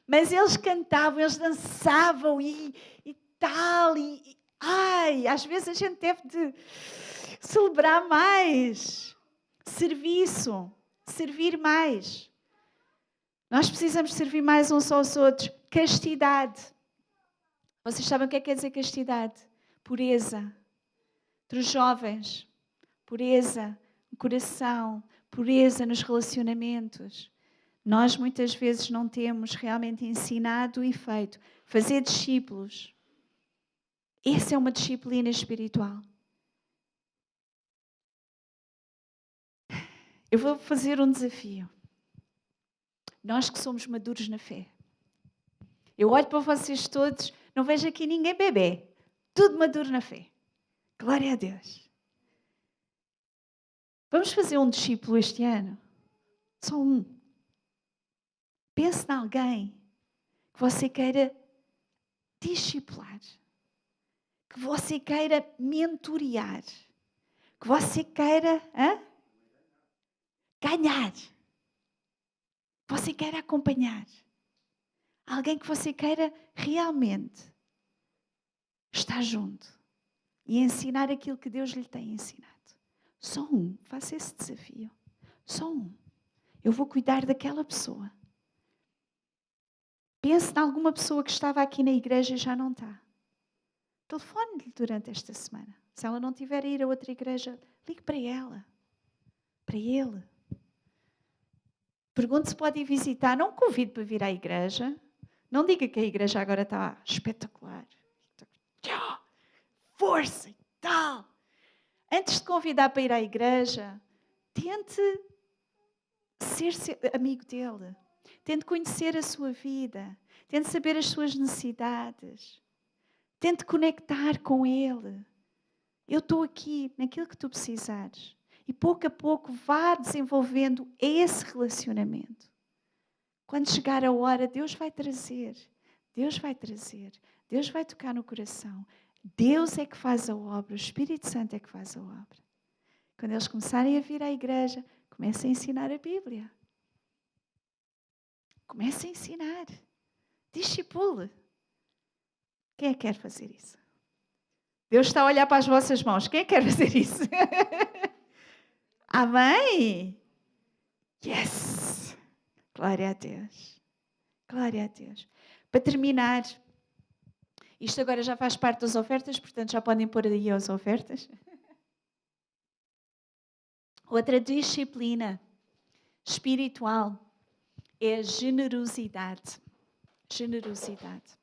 Mas eles cantavam, eles dançavam e tal. Às vezes a gente deve de celebrar mais. Serviço. Servir mais. Nós precisamos servir mais uns aos outros. Castidade. Vocês sabem o que quer dizer castidade? Pureza. Entre os jovens. Pureza. Coração, pureza nos relacionamentos. Nós muitas vezes não temos realmente ensinado e feito. Fazer discípulos. Essa é uma disciplina espiritual. Eu vou fazer um desafio. Nós que somos maduros na fé. Eu olho para vocês todos, não vejo aqui ninguém bebê. Tudo maduro na fé. Glória a Deus. Vamos fazer um discípulo este ano? Só um. Pense em alguém que você queira discipular, que você queira mentorear, que você queira ganhar, que você queira acompanhar, alguém que você queira realmente estar junto e ensinar aquilo que Deus lhe tem ensinado. Só um, faça esse desafio. Só um. Eu vou cuidar daquela pessoa. Pense em alguma pessoa que estava aqui na igreja e já não está. Telefone-lhe durante esta semana. Se ela não tiver a ir a outra igreja, ligue para ela. Para ele. Pergunte se pode ir visitar. Não convide para vir à igreja. Não diga que a igreja agora está espetacular. Força e tal. Antes de convidar para ir à igreja, tente ser amigo dele. Tente conhecer a sua vida. Tente saber as suas necessidades. Tente conectar com ele. Eu estou aqui naquilo que tu precisares. E pouco a pouco vá desenvolvendo esse relacionamento. Quando chegar a hora, Deus vai trazer. Deus vai trazer. Deus vai tocar no coração. Deus é que faz a obra. O Espírito Santo é que faz a obra. Quando eles começarem a vir à igreja, comecem a ensinar a Bíblia. Comecem a ensinar. Discipule. Quem é que quer fazer isso? Deus está a olhar para as vossas mãos. Quem é que quer fazer isso? Amém? Yes! Glória a Deus. Glória a Deus. Para terminar, isto agora já faz parte das ofertas, portanto já podem pôr aí as ofertas. Outra disciplina espiritual é a generosidade. Generosidade.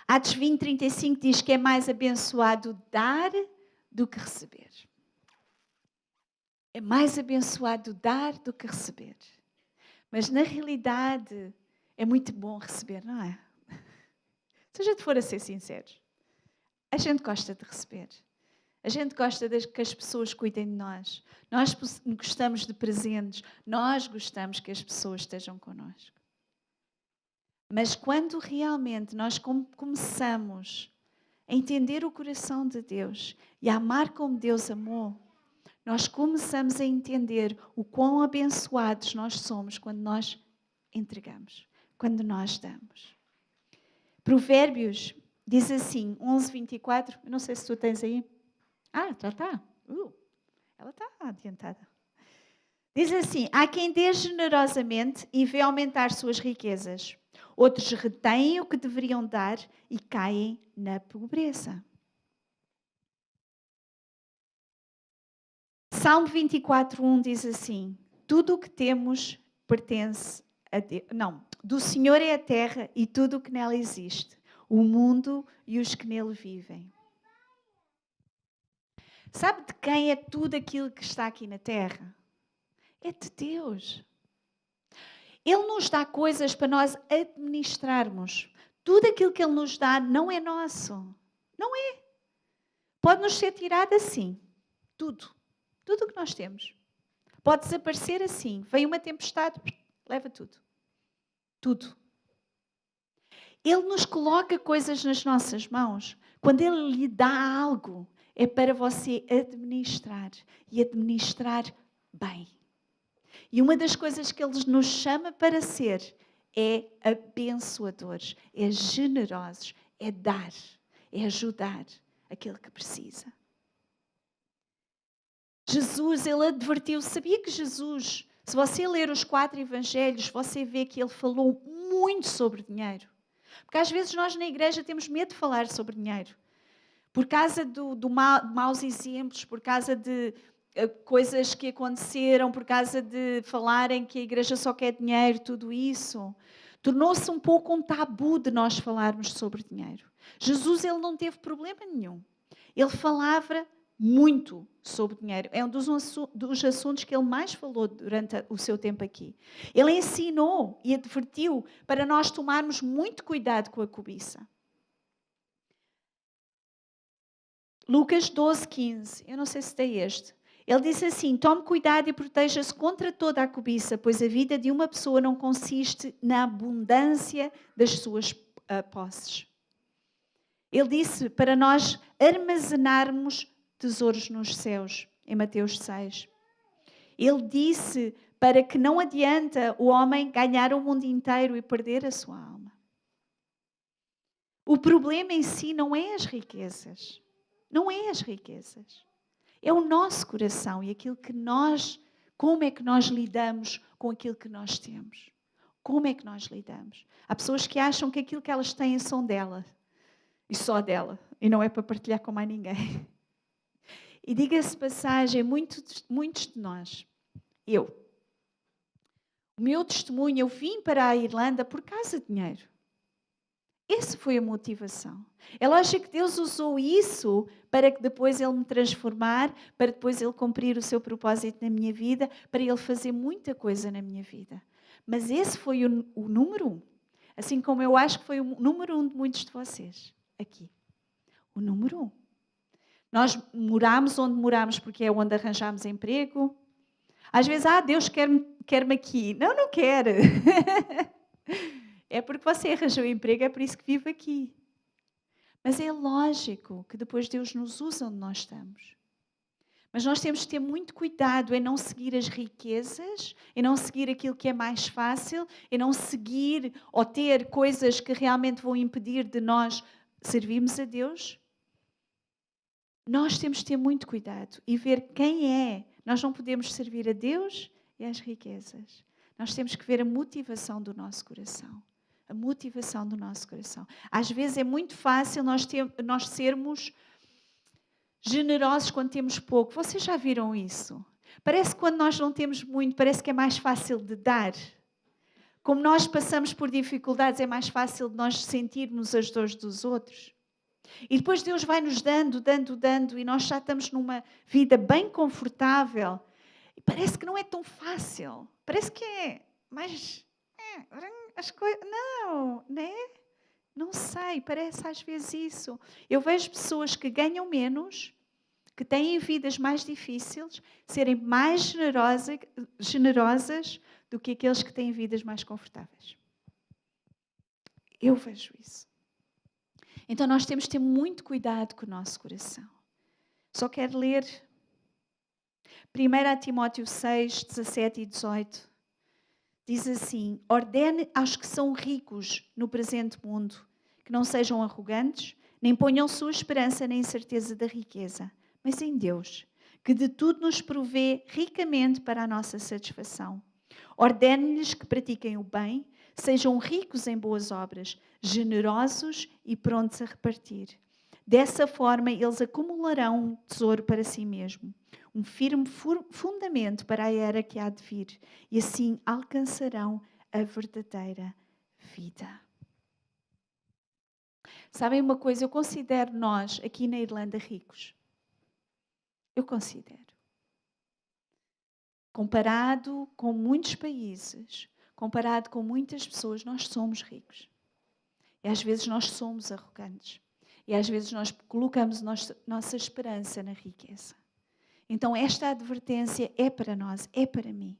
Atos 20, 35 diz que é mais abençoado dar do que receber. É mais abençoado dar do que receber. Mas na realidade é muito bom receber, não é? Se a gente for a ser sinceros, a gente gosta de receber. A gente gosta de que as pessoas cuidem de nós. Nós gostamos de presentes. Nós gostamos que as pessoas estejam connosco. Mas quando realmente nós começamos a entender o coração de Deus e a amar como Deus amou, nós começamos a entender o quão abençoados nós somos quando nós entregamos, quando nós damos. Provérbios diz assim, 11:24, eu não sei se tu tens aí. Já está. Ela está adiantada. Diz assim, há quem dê generosamente e vê aumentar suas riquezas. Outros retêm o que deveriam dar e caem na pobreza. Salmo 24:1 diz assim, tudo o que temos pertence a Deus. Não, do Senhor é a terra e tudo o que nela existe, o mundo e os que nele vivem. Sabe de quem é tudo aquilo que está aqui na terra? É de Deus. Ele nos dá coisas para nós administrarmos. Tudo aquilo que Ele nos dá não é nosso. Não é. Pode-nos ser tirado assim. Tudo. Tudo o que nós temos. Pode desaparecer assim. Vem uma tempestade, leva tudo. Tudo. Ele nos coloca coisas nas nossas mãos. Quando Ele lhe dá algo, é para você administrar. E administrar bem. E uma das coisas que Ele nos chama para ser é abençoadores, é generosos, é dar, é ajudar aquele que precisa. Jesus, Ele advertiu, sabia que Jesus, se você ler os 4 evangelhos, você vê que Ele falou muito sobre dinheiro. Porque às vezes nós na igreja temos medo de falar sobre dinheiro. Por causa de maus exemplos, por causa de coisas que aconteceram, por causa de falarem que a igreja só quer dinheiro, tudo isso. Tornou-se um pouco um tabu de nós falarmos sobre dinheiro. Jesus, Ele não teve problema nenhum. Ele falava muito sobre dinheiro. É um dos assuntos que Ele mais falou durante o seu tempo aqui. Ele ensinou e advertiu para nós tomarmos muito cuidado com a cobiça. Lucas 12:15. Eu não sei se tem este. Ele diz assim, tome cuidado e proteja-se contra toda a cobiça, pois a vida de uma pessoa não consiste na abundância das suas posses. Ele disse para nós armazenarmos tesouros nos céus, em Mateus 6. Ele disse para que não adianta o homem ganhar o mundo inteiro e perder a sua alma. O problema em si não é as riquezas. Não é as riquezas. É o nosso coração e aquilo que nós, como é que nós lidamos com aquilo que nós temos. Como é que nós lidamos? Há pessoas que acham que aquilo que elas têm são dela. E só dela. E não é para partilhar com mais ninguém. E diga-se passagem, muitos de nós, o meu testemunho, eu vim para a Irlanda por causa de dinheiro. Essa foi a motivação. É lógico que Deus usou isso para que depois Ele me transformar, para depois Ele cumprir o seu propósito na minha vida, para Ele fazer muita coisa na minha vida. Mas esse foi o número 1. Assim como eu acho que foi o número 1 de muitos de vocês aqui. O número 1. Nós moramos onde moramos porque é onde arranjamos emprego. Às vezes, Deus quer-me aqui. Não, não quer. É porque você arranjou emprego, é por isso que vive aqui. Mas é lógico que depois Deus nos usa onde nós estamos. Mas nós temos que ter muito cuidado em não seguir as riquezas, em não seguir aquilo que é mais fácil, em não seguir ou ter coisas que realmente vão impedir de nós servirmos a Deus. Nós temos que ter muito cuidado e ver quem é. Nós não podemos servir a Deus e às riquezas. Nós temos que ver a motivação do nosso coração. A motivação do nosso coração. Às vezes é muito fácil nós sermos generosos quando temos pouco. Vocês já viram isso? Parece que quando nós não temos muito, parece que é mais fácil de dar. Como nós passamos por dificuldades, é mais fácil de nós sentirmos as dores dos outros. E depois Deus vai nos dando, e nós já estamos numa vida bem confortável. E parece que não é tão fácil. Parece que é mais... as coisas... Não, né? Não sei, parece às vezes isso. Eu vejo pessoas que ganham menos, que têm vidas mais difíceis, serem mais generosas do que aqueles que têm vidas mais confortáveis. Eu vejo isso. Então nós temos que ter muito cuidado com o nosso coração. Só quero ler 1 Timóteo 6, 17 e 18. Diz assim: ordene aos que são ricos no presente mundo, que não sejam arrogantes, nem ponham sua esperança na incerteza da riqueza, mas em Deus, que de tudo nos provê ricamente para a nossa satisfação. Ordene-lhes que pratiquem o bem, sejam ricos em boas obras, generosos e prontos a repartir. Dessa forma, eles acumularão um tesouro para si mesmo, um firme fundamento para a era que há de vir, e assim alcançarão a verdadeira vida. Sabem uma coisa? Eu considero nós, aqui na Irlanda, ricos. Eu considero. Comparado com muitos países, comparado com muitas pessoas, nós somos ricos. E às vezes nós somos arrogantes. E às vezes nós colocamos nossa esperança na riqueza. Então esta advertência é para nós, é para mim.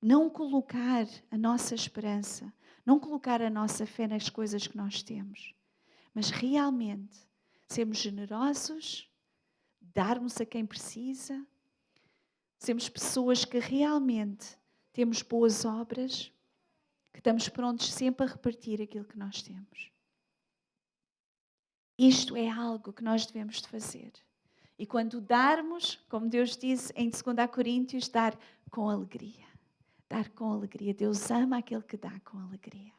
Não colocar a nossa esperança, não colocar a nossa fé nas coisas que nós temos. Mas realmente sermos generosos, darmos a quem precisa, sermos pessoas que realmente temos boas obras, que estamos prontos sempre a repartir aquilo que nós temos. Isto é algo que nós devemos de fazer. E quando darmos, como Deus diz em 2 Coríntios, dar com alegria. Dar com alegria. Deus ama aquele que dá com alegria.